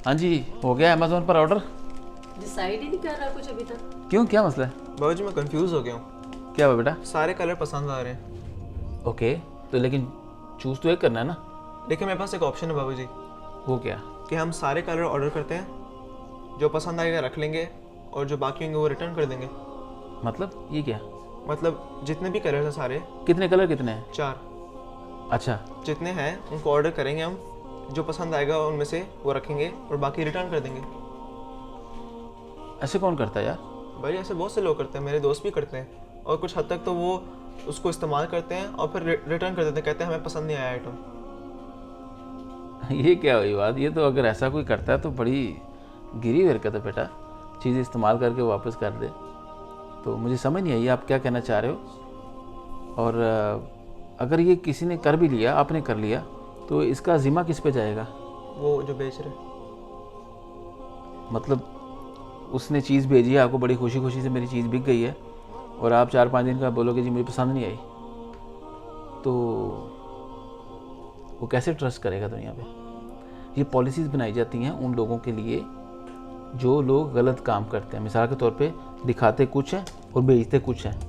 हाँ जी, हो गया अमेज़ोन पर ऑर्डर। डिसाइड ही नहीं कर रहा कुछ अभी तक। क्यों, क्या मसला है? बाबू जी मैं कंफ्यूज हो गया हूँ। क्या हुआ बेटा? सारे कलर पसंद आ रहे हैं, ओके, तो लेकिन चूज़ तो एक करना है ना। लेकिन मेरे पास एक ऑप्शन है बाबू जी वो क्या? कि हम सारे कलर ऑर्डर करते हैं, जो पसंद आएगा रख लेंगे और जो बाकी होंगे वो रिटर्न कर देंगे। मतलब ये क्या? मतलब जितने भी कलर हैं सारे कितने कलर कितने हैं? 4 अच्छा, जितने हैं उनको ऑर्डर करेंगे हम, जो पसंद आएगा उनमें से वो रखेंगे और बाकी रिटर्न कर देंगे। ऐसे कौन करता है यार? भाई ऐसे बहुत से लोग करते हैं, मेरे दोस्त भी करते हैं, और कुछ हद तक तो वो उसको इस्तेमाल करते हैं और फिर रिटर्न कर देते हैं, कहते हैं हमें पसंद नहीं आया आइटम। ये क्या हुई बात? ये तो अगर ऐसा कोई करता है तो बड़ी गिरी हुई हरकत है बेटा। चीज़ इस्तेमाल करके वापस कर दे, तो मुझे समझ नहीं आई आप क्या कहना चाह रहे हो। और अगर ये किसी ने कर भी लिया, आपने कर लिया, तो इसका ज़िम्मा किस पे जाएगा? वो जो बेच रहे। मतलब उसने चीज़ भेजी है आपको, बड़ी खुशी खुशी से मेरी चीज़ बिक गई है, और आप 4-5 दिन का बोलोगे जी मुझे पसंद नहीं आई, तो वो कैसे ट्रस्ट करेगा दुनिया पे? ये पॉलिसीज़ बनाई जाती हैं उन लोगों के लिए जो लोग गलत काम करते हैं। मिसाल के तौर पे दिखाते कुछ हैं और बेचते कुछ हैं,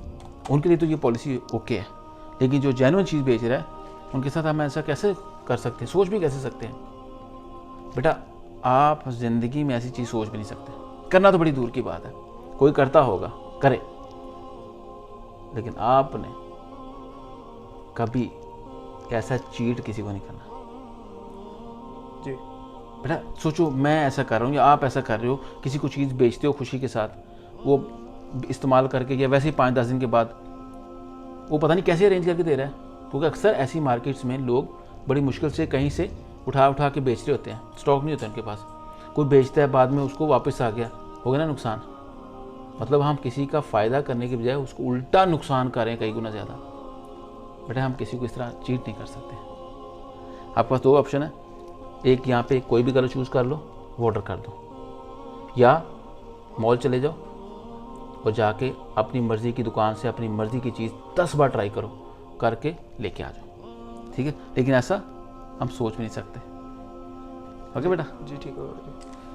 उनके लिए तो ये पॉलिसी ओके है। लेकिन जो जेन्युइन चीज़ बेच रहा है उनके साथ हम ऐसा कैसे कर सकते हैं, सोच भी कैसे सकते हैं? बेटा आप ज़िंदगी में ऐसी चीज़ सोच भी नहीं सकते। करना तो बड़ी दूर की बात है, कोई करता होगा करे, लेकिन आपने कभी ऐसा चीट किसी को नहीं करना। जी बेटा सोचो, मैं ऐसा कर रहा हूँ या आप ऐसा कर रहे हो, किसी को चीज़ बेचते हो खुशी के साथ, वो इस्तेमाल करके या वैसे ही 5-10 दिन के बाद वो पता नहीं कैसे अरेंज करके दे रहा है, क्योंकि अक्सर ऐसी मार्केट्स में लोग बड़ी मुश्किल से कहीं से उठा के बेच रहे होते हैं, स्टॉक नहीं होता उनके पास। कोई बेचता है, बाद में उसको वापस आ गया, हो गया ना नुकसान। मतलब हम किसी का फ़ायदा करने के बजाय उसको उल्टा नुकसान कर रहे हैं, कई गुना ज़्यादा। बेटा हम किसी को इस तरह चीट नहीं कर सकते। आपके पास 2 ऑप्शन है, एक यहाँ पे कोई भी कलर चूज़ कर लो, वो ऑर्डर कर दो, या मॉल चले जाओ और जाके अपनी मर्ज़ी की दुकान से अपनी मर्ज़ी की चीज़ 10 बार ट्राई करो, करके लेके आ जाओ, ठीक है? लेकिन ऐसा हम सोच भी नहीं सकते। ओके बेटा? जी ठीक है बाबू जी।